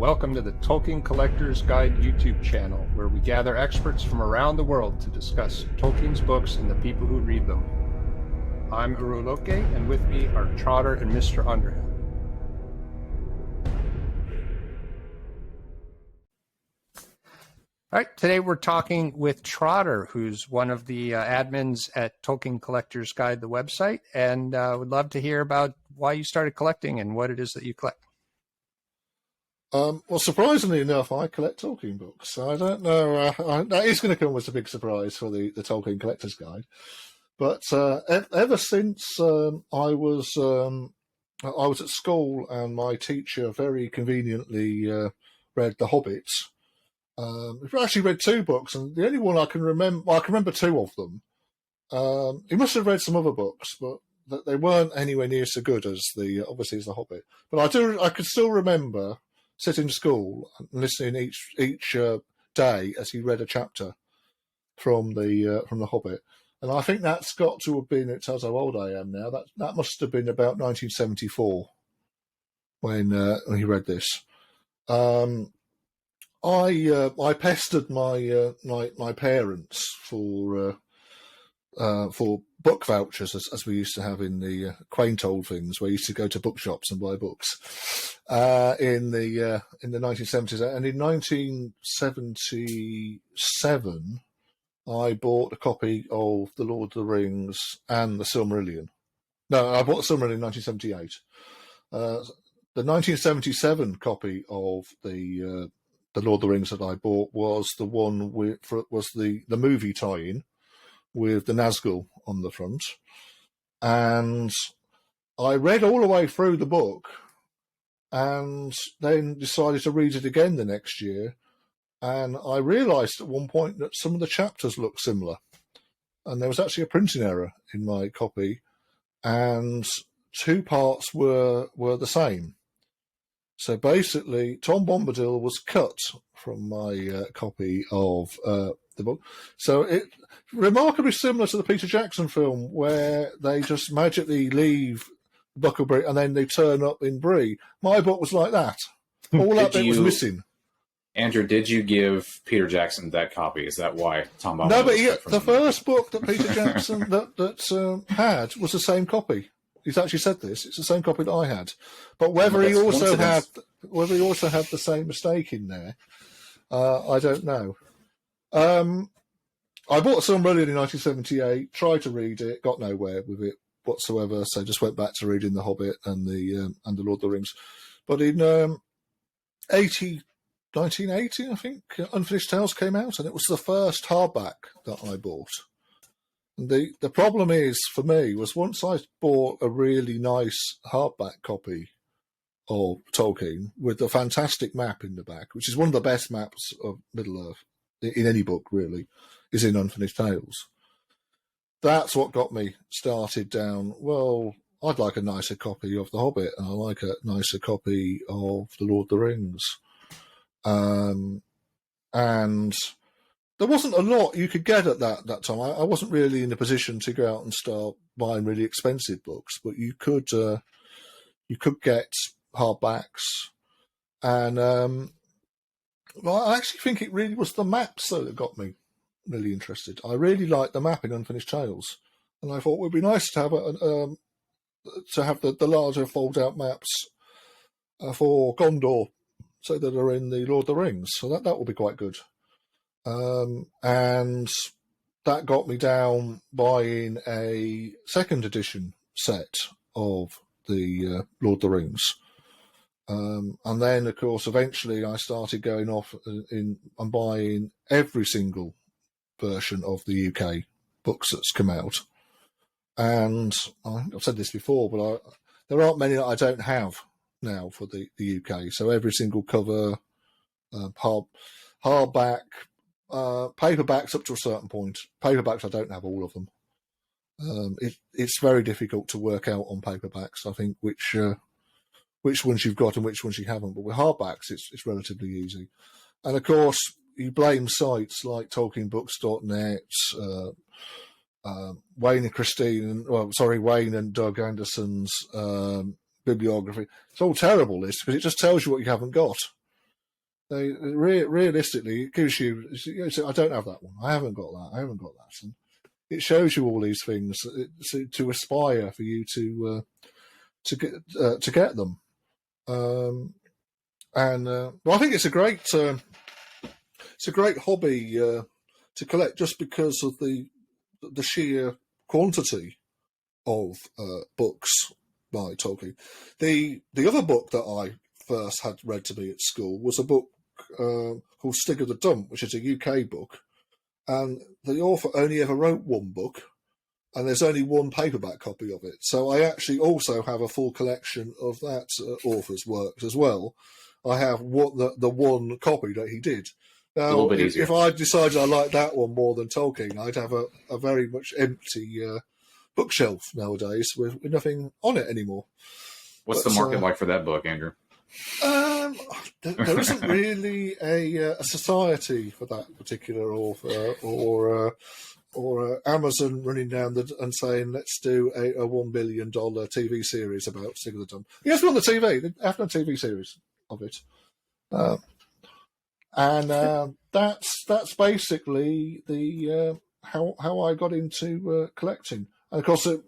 welcome to the Tolkien Collector's Guide YouTube channel, where we gather experts from around the world to discuss Tolkien's books and the people who read them. I'm Urulókë, and with me are Trotter and Mr. Underhill. All right, today we're talking with Trotter, who's one of the admins at Tolkien Collector's Guide, the website, and would love to hear about why you started collecting and what it is that you collect. Well, surprisingly enough, I collect Tolkien books. I don't know. That is going to come as a big surprise for the Tolkien Collector's Guide. But ever since I was at school, and my teacher very conveniently read The Hobbit. We've actually read two books, and the only one I can remember two of them. He must have read some other books, but they weren't anywhere near so good as The Hobbit. But I could still remember sitting in school and listening each day as he read a chapter from the Hobbit, and I think that's got to have been. It tells how old I am now. That must have been about 1974 when he read this. I pestered my parents for book vouchers, as we used to have in the quaint old things, where you used to go to bookshops and buy books in the 1970s. And in 1977, I bought a copy of The Lord of the Rings and The Silmarillion. No, I bought The Silmarillion in 1978. The 1977 copy of the Lord of the Rings that I bought was the one was the movie tie-in with the Nazgul on the front, and I read all the way through the book, and then decided to read it again the next year, and I realised at one point that some of the chapters looked similar, and there was actually a printing error in my copy, and two parts were the same. So basically, Tom Bombadil was cut from my copy of the book. So it remarkably similar to the Peter Jackson film, where they just magically leave Bucklebury and then they turn up in Bree. My book was like that. All that bit was missing. Andrew, did you give Peter Jackson that copy? Is that why Tom Bombadil? No, but the first book that Peter Jackson that had was the same copy. He's actually said this. It's the same copy that I had, but whether he also had the same mistake in there, I don't know. I bought Silmarillion in 1978. Tried to read it, got nowhere with it whatsoever. So just went back to reading The Hobbit and the Lord of the Rings. But in 1980, I think, Unfinished Tales came out, and it was the first hardback that I bought. The problem is, for me, was once I bought a really nice hardback copy of Tolkien with a fantastic map in the back, which is one of the best maps of Middle-earth in any book, really, is in Unfinished Tales. That's what got me started down, well, I'd like a nicer copy of The Hobbit, and I like a nicer copy of The Lord of the Rings. And there wasn't a lot you could get at that time. I wasn't really in a position to go out and start buying really expensive books, but you could get hardbacks, and well, I actually think it really was the maps though that got me really interested. I really liked the map in Unfinished Tales, and I thought it would be nice to have the larger fold-out maps for Gondor, so that are in the Lord of the Rings. So that will be quite good. And that got me down buying a second edition set of the Lord of the Rings. And then, of course, eventually I started going off and buying every single version of the UK books that's come out. And I've said this before, but there aren't many that I don't have now for the UK. So every single cover, hardback, paperbacks up to a certain point. Paperbacks, I don't have all of them. It's very difficult to work out on paperbacks, I think, which ones you've got and which ones you haven't. But with hardbacks, it's relatively easy. And of course, you blame sites like TolkienBooks.net, Wayne and Doug Anderson's bibliography. It's all terrible lists because it just tells you what you haven't got. Realistically, it gives you. I don't have that one. I haven't got that. I haven't got that. And it shows you all these things to aspire for you to get them. Well, I think it's a great hobby to collect just because of the sheer quantity of books by Tolkien. The other book that I first had read to me at school was a book called Stig of the Dump, which is a UK book, and the author only ever wrote one book, and there's only one paperback copy of it. So I actually also have a full collection of that author's works as well. I have the one copy that he did. Now, if I decided I liked that one more than Tolkien, I'd have a very much empty bookshelf nowadays with nothing on it anymore. What's the market like for that book, Andrew? There isn't really a society for that particular author, or Amazon running down and saying, let's do a $1 billion TV series about Stig of the Dump. He has been on the TV. They have done a TV series of it. That's basically the how I got into collecting. And of course, and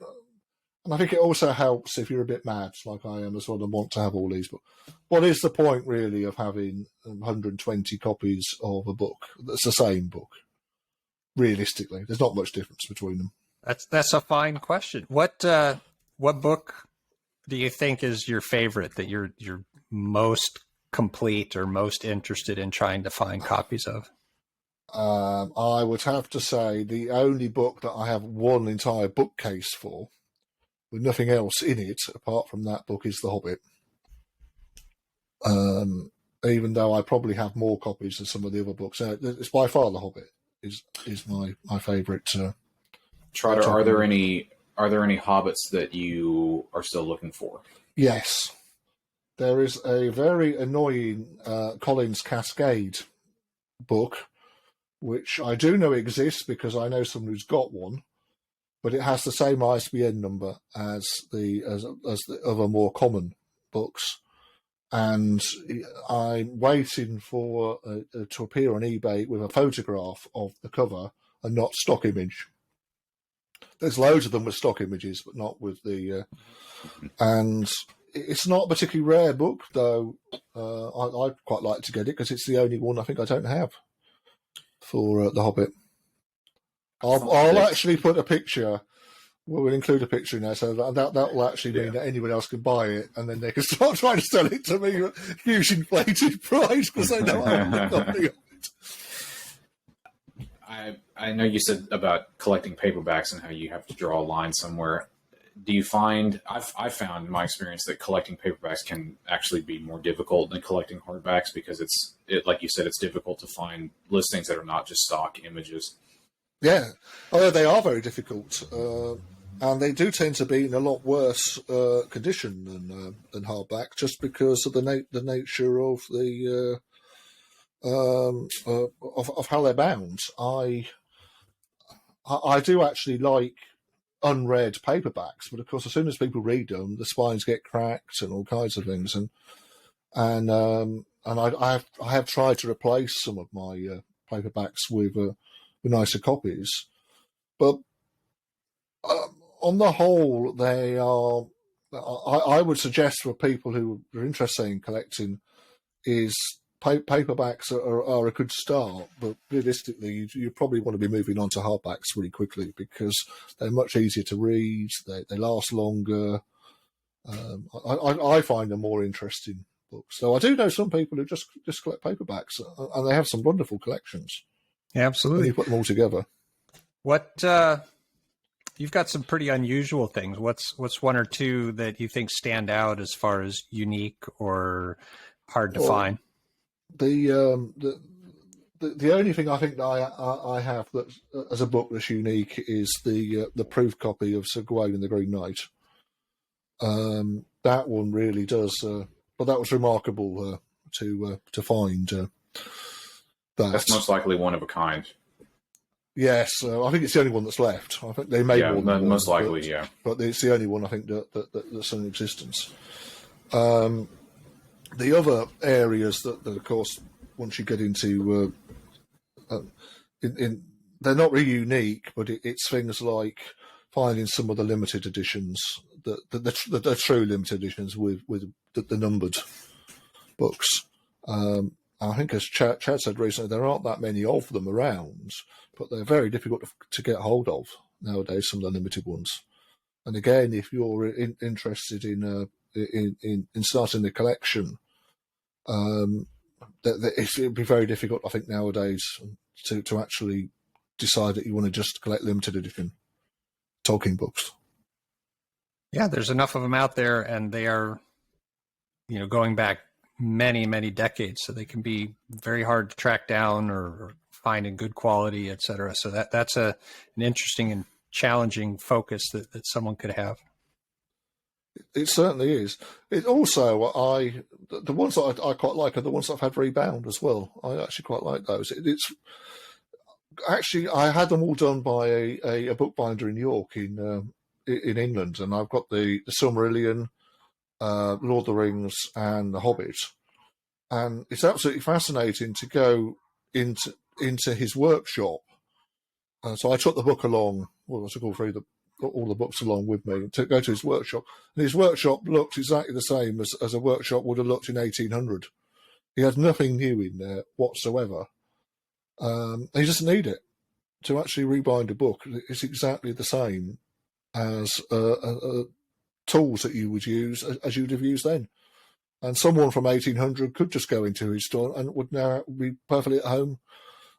I think it also helps if you're a bit mad, like I am as well, and want to have all these. But what is the point, really, of having 120 copies of a book that's the same book? Realistically, there's not much difference between them. That's a fine question. What book do you think is your favorite, that you're most complete or most interested in trying to find copies of? I would have to say the only book that I have one entire bookcase for, with nothing else in it apart from that book, is The Hobbit. Even though I probably have more copies than some of the other books, it's by far The Hobbit is my favourite. Trotter, are there any Hobbits that you are still looking for? Yes, there is a very annoying Collins Cascade book, which I do know exists because I know someone who's got one, but it has the same ISBN number as the other more common books, and I'm waiting for to appear on eBay with a photograph of the cover and not stock image. There's loads of them with stock images, but not with the and it's not a particularly rare book, though. I'd quite like to get it because it's the only one I think I don't have for The Hobbit. I'll actually put a picture. We'll include a picture now, so that will actually mean that anyone else can buy it, and then they can start trying to sell it to me at a huge inflated price because they know I haven't a copy of it. I know you said about collecting paperbacks and how you have to draw a line somewhere. Do you find, I've found in my experience that collecting paperbacks can actually be more difficult than collecting hardbacks because like you said, it's difficult to find listings that are not just stock images. Yeah, they are very difficult, and they do tend to be in a lot worse condition than hardback, just because of the nature of the of how they're bound. I do actually like unread paperbacks, but of course, as soon as people read them, the spines get cracked and all kinds of things, and I have tried to replace some of my paperbacks with nicer copies, but on the whole, they are. I would suggest for people who are interested in collecting, is paperbacks are a good start, but realistically, you probably want to be moving on to hardbacks really quickly because they're much easier to read. They last longer. I find them more interesting books. So I do know some people who just collect paperbacks, and they have some wonderful collections. Yeah, absolutely. When you put them all together. What you've got some pretty unusual things. What's one or two that you think stand out as far as unique or hard to find? The only thing I think that I have that as a book that's unique is the proof copy of Sir Gawain and the Green Knight. That one really does, but that was remarkable to find. That's most likely one of a kind. Yes, I think it's the only one that's left. I think they made one. Most likely, yeah. But it's the only one I think that's in existence. The other areas that of course once you get into they're not really unique, but it's things like finding some of the limited editions, the true limited editions with the numbered books. I think, as Chad said recently, there aren't that many of them around, but they're very difficult to get hold of nowadays, some of the limited ones. And again, if you're interested in starting a collection, it'd be very difficult, I think, nowadays to actually decide that you want to just collect limited edition Tolkien books. Yeah, there's enough of them out there, and they are, going back many, many decades, so they can be very hard to track down or find in good quality, et cetera. So that's an interesting and challenging focus that someone could have. It certainly is. It also, the ones that I quite like are the ones that I've had rebound as well. I actually quite like those. It's actually, I had them all done by a bookbinder in York in England, and I've got the Silmarillion, Lord of the Rings, and the Hobbit, and it's absolutely fascinating to go into his workshop. So I took the book along. Well, I took all the books along with me to go to his workshop, and his workshop looked exactly the same as a workshop would have looked in 1800. He had nothing new in there whatsoever. He doesn't need it to actually rebind a book. It's exactly the same as tools that you would use as you'd have used then. And someone from 1800 could just go into his store and would now be perfectly at home.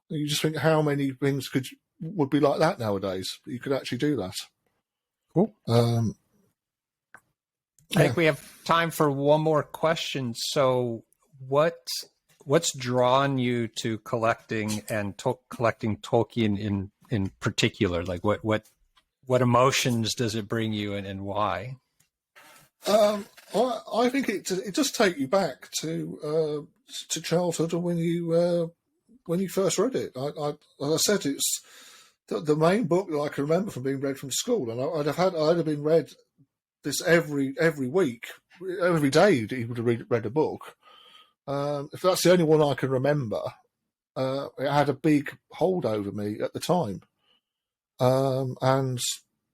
You just think how many things would be like that nowadays. You could actually do that. Cool. I think we have time for one more question. So what's drawn you to collecting and collecting Tolkien in particular? Like what emotions does it bring you, and why? I think it does take you back to childhood or when you first read it. As I said, it's the main book that I can remember from being read from school, and I'd have been read this every week, every day. He would have read a book. If that's the only one I can remember, it had a big hold over me at the time, and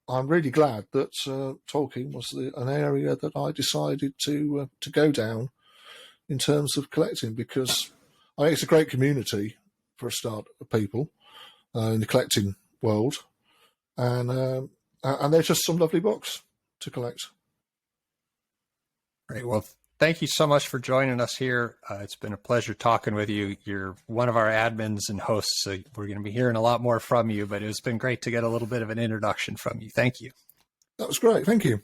I'm really glad that Tolkien was an area that I decided to go down in terms of collecting, because I think it's a great community for a start of people in the collecting world, and there's just some lovely books to collect. Great. Well, thank you so much for joining us here. It's been a pleasure talking with you. You're one of our admins and hosts, so we're going to be hearing a lot more from you, but it's been great to get a little bit of an introduction from you. Thank you. That was great. Thank you.